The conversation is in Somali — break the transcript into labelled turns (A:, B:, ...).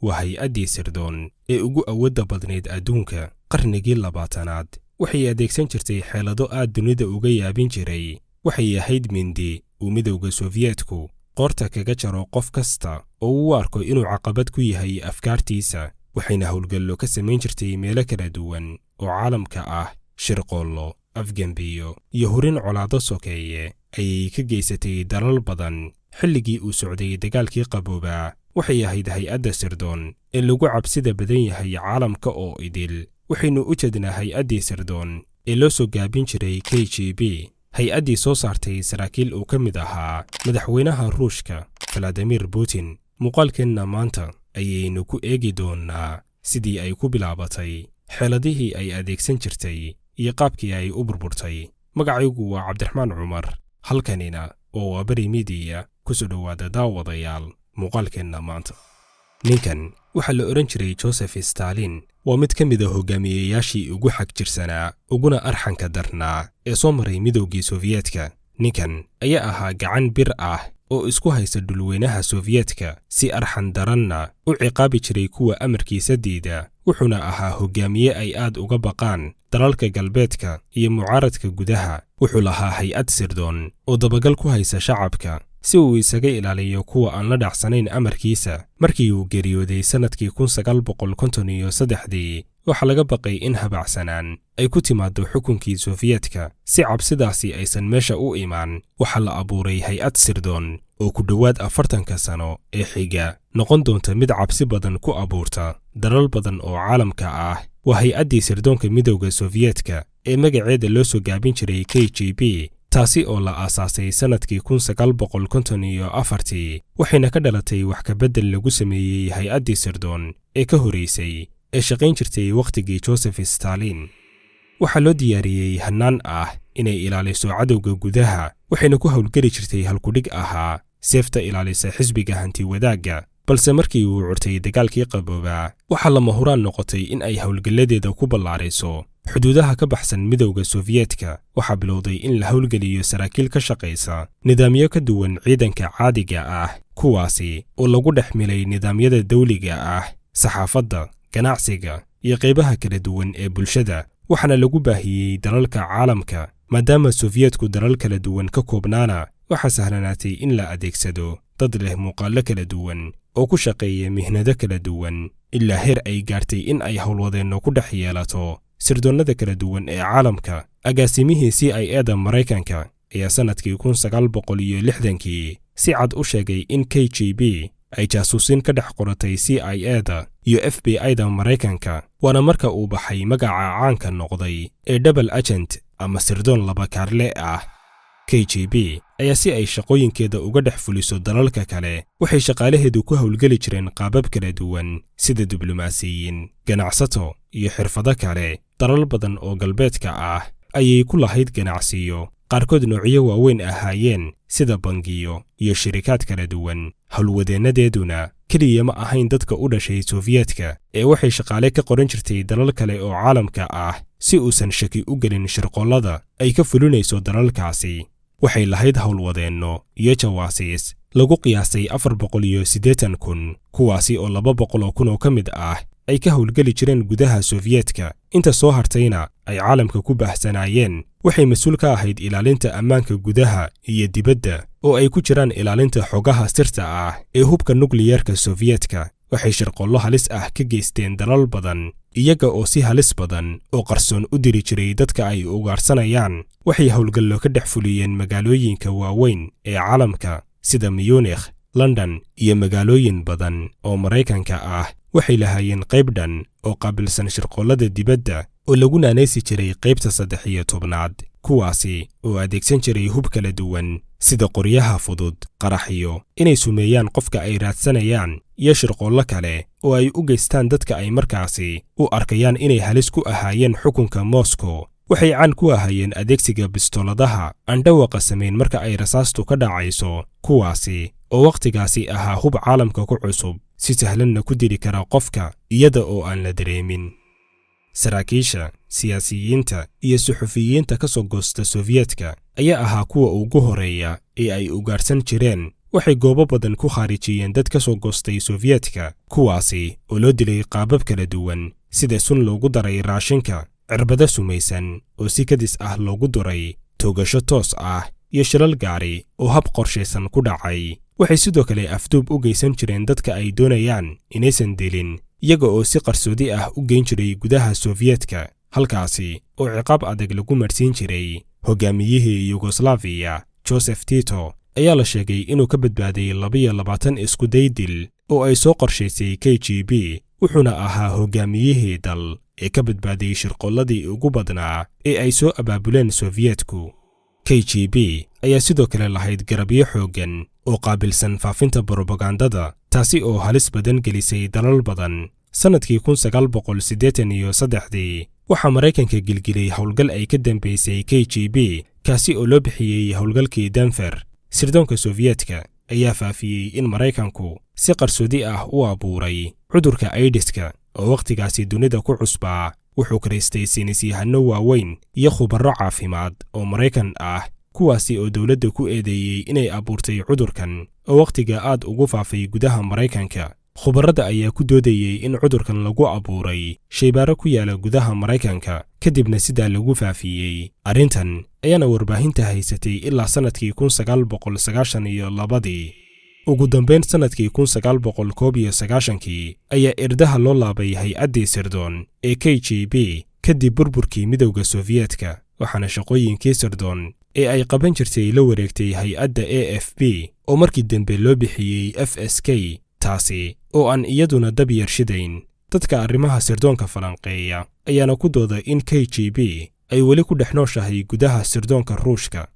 A: waa hay-addii sirdoon ee ugu awoodda badnayd adduunka qarnigii 20aad. waxay adeegsan jirtay xeelado aad dunida uga yaabin jiray. waxay ahayd mindi uu midowga Sofiyeetku qoorta kaga jaro qof kasta oo uu arko inuu caqabad ku yahay afkaartiisa. waxayna howlgallo ka samayn jirtay meelo kala duwan oo caalamka ah, shirqoollo, afgembiyo iyo hurin colaado sokeeye ayay ka geysatay dalal badan. xilligii uu socday dagaalkii qaboobaa, waxay ahayd hay-adda sirdoon ee lagu cabsida badan yahay caalamka oo idil. waxaynu u jeednaa hay-addii sirdoon ee loo soo gaabin jiray KGB, hay-addii soo saartay saraakiil uu ka mid ahaa madaxweynaha Ruushka Vladimir Putin. muuqaalkeenna maanta ayaynu ku eegi doonnaa sidii ay ku bilaabatay, xeeladihii ay adeegsan jirtay iyo qaabkii ay u burburtay. magacaygu waa Cabdiraxmaan Cumar, halkanina waa Bari Media. ku soo dhawaada daawadayaal muuqaalkeenna maanta. ninkan waxaa la oran jiray Joseph Stalin. waa mid ka mid ah hogaamiyeyaashii ugu xag jirsanaa uguna arxanka darnaa ee soo maray midowgii Sofiyeetka. ninkan ayaa ahaa gacan bir ah oo isku haysta dhulweynaha Sofiyeetka si arxan daranna u ciqaabi jiray kuwa amarkiisa diida. wuxuuna ahaa hogaamiye ay aad uga baqaan dalalka galbeedka iyo mucaaradka gudaha. wuxuu lahaa hay-ad sirdoon oo dabagal ku haysa shacabka si uu isaga ilaaliyo kuwa aan la dhacsanayn amarkiisa. markii uu geeriyooday sanadkii 1953, waxaa laga baqay in habacsanaan ay ku timaado xukunkii Sofiyeetka. si cabsidaasi aysan meesha u imaan, waxaa la abuuray hay-ad sirdoon oo ku dhowaad 40 sano ee xiga noqon doonta mid cabsi badan ku abuurta dalal badan oo caalamka ah. waa hay-addii sirdoonka midowga Sofiyeetka ee magaceeda loo soo gaabin jiray KGB, taasi oo la aasaasay sanadkii 1954. waxayna ka dhalatay wax ka beddel lagu sameeyey hay-addii sirdoon ee ka horeysay ee shaqayn jirtay wakhtigii Joseph Stalin. waxaa loo diyaariyey hannaan ah inay ilaaliso cadowga gudaha, waxayna ku howlgeli jirtay halkudhig ahaa seefta ilaalisa xisbiga hanti wadaagga. balse markii uu curtay dagaalkii qaboobaa, waxaa lama huraan noqotay in ay howlgalladeeda ku ballaariso xuduudaha ka baxsan midowga Sofiyeetka. waxaa bilowday in la howlgeliyo saraakiil ka shaqaysa nidaamyo ka duwan ciidanka caadiga ah, kuwaasi oo lagu dhex milay nidaamyada dawliga ah, saxaafadda, ganacsiga iyo qaybaha kala duwan ee bulshada. waxaana lagu baahiyey dalalka caalamka. maadaama Sofiyeetku dalal kala duwan ka koobnaana, waxaa sahlanaatay in la adeegsado dad leh muuqaallo kala duwan oo ku shaqeeya mihnado kala duwan, ilaa heer ay gaartay in ay howlwadeenno ku dhex yeelato sirdoonnada kala duwan ee caalamka. agaasimihii CIA-da Maraykanka ayaa sanadkii 1960 si cad u sheegay in KGB ay jaasuusin ka dhex qoratay CIA-da iyo FBI-da Maraykanka. waana marka uu baxay magaca caanka noqday ee double agent ama sirdoon laba kaarle ah. KGB ayaa si ay shaqooyinkeeda uga dhex fuliso dalalka kale, waxay shaqaalaheedu ku howlgeli jireen qaabab kala duwan sida diblomaasiyiin, ganacsato iyo xirfado kale. dalal badan oo galbeedka ah ayay ku lahayd ganacsiyo, qaarkood noocyo waaweyn ahaayeen sida bangiyo iyo shirikaad kala duwan. howlwadeennadeeduna keliya ma ahayn dadka u dhashay Sofiyeetka ee waxay shaqaale ka qoran jirtay dalal kale oo caalamka ah si uusan shaki u gelin shirqollada ay ka fulinayso dalalkaasi. waxay lahayd howlwadeenno iyo jawaasiis lagu qiyaasay 480,000, kuwaasi oo 200,000 oo ka mid ah ay ka howlgeli jireen gudaha Sofiyeetka. inta soo hartayna ay caalamka ku baahsanaayeen. waxay mas'uul ka ahayd ilaalinta ammaanka gudaha iyo dibadda, oo ay ku jiraan ilaalinta xogaha sirta ah ee hubka nukliyeerka Sofiyeetka. waxay shirqollo halis ah ka geysteen dalal badan, iyaga oo si halis badan oo qarsoon u diri jiray dadka ay ugaarsanayaan. waxay howlgallo ka dhex fuliyeen magaalooyinka waaweyn ee caalamka sida Munich, London iyo magaalooyin badan oo Maraykanka ah. waxay lahaayeen qayb dhan oo qaabilsan shirqollada dibadda oo lagu naanaysi jiray qaybta 13aad, kuwaasi oo adeegsan jiray hub kala duwan sida qoryaha fudud, qaraxyo, inay sumeeyaan qofka ay raadsanayaan, iyo shirqollo kale oo ay u geystaan dadka ay markaasi u arkayaan inay halis ku ahaayeen xukunka Moscow. waxay caan ku ahaayeen adeegsiga bistooladaha aan dhawaqa samayn marka ay rasaastu ka dhacayso, kuwaasi oo wakhtigaasi ahaa hub caalamka ku cusub, si sahlanna ku diri kara qofka iyada oo aan la dareemin. saraakiisha, siyaasiyiinta iyo suxufiyiinta ka soo goosta Sofiyeetka ayaa ahaa kuwa ugu horeeya ee ay ugaarsan jireen, waxay goobo badan ku khaarijiyeen dad ka soo goostay Soofiyeetka, kuwaasi oo loo dilay qaabab kala duwan, sida sun loogu daray raashinka, cirbado sumaysan oo si kadis ah loogu duray, toogasho toos ah, iyo shilal gaari oo hab qorshaysan ku dhacay. Waxay sidoo kale afduub u geysan jireen dadka ay doonayaan inaysan dilin, iyaga oo si qarsoodi ah u geyn jiray gudaha Soofiyeetka, halkaasi oo ciqaab adag lagu marsiin jiray. Hogaamiyihii Yugoslaafiya, Joseph Tito, ayaa la sheegay inuu ka badbaaday 22 isku day dil oo ay soo qorshaysay KGB, wuxuuna ahaa hogaamiyihii dal ee ka badbaaday shirqoolladii ugu badnaa ee ay soo abaabuleen Soofiyeetku. KGB ayaa sidoo kale lahayd garabyo xooggan oo qaabilsan faafinta brobagandada, taasi oo halis badan gelisay dalal badan. Sannadkii 1983 waxaa Maraykanka gilgilay howlgal ay ka dambeysay KGB, kaasi oo loo bixiyey howlgalkii Denver. Sirdoonka Soofiyeetka ayaa faafiyey in Maraykanku si qarsoodi ah u abuuray cudurka AIDS-ka oo wakhtigaasi dunida ku cusbaa. Wuxuu karaystay saynisyahano waaweyn iyo khubaro caafimaad oo Maraykan ah, kuwaasi oo dowladda ku eedeeyey inay abuurtay cudurkan oo wakhtiga aad ugu faafay gudaha Maraykanka. Khubarada ayaa ku doodayey in cudurkan lagu abuuray shaybaaro ku yaala gudaha Maraykanka, kadibna sidaa lagu faafiyey. Arrintan ayaana warbaahinta haysatay ilaa sannadkii 1992. Ugu dambeyn sannadkii 1991 ayaa irdaha loo laabay hay-addii sirdoon ee KGB kadib burburkii Midowga Soofiyeetka, waxaana shaqooyinkii sirdoon ee ay qaban jirtay la wareegtay hay-adda AFP oo markii dambe loo bixiyey FSK, taasi oo aan iyaduna dab yarshidayn. Dadka arrimaha sirdoonka falanqeeya ayaana ku dooda in KGB ay weli ku dhex nooshahay gudaha sirdoonka Ruushka.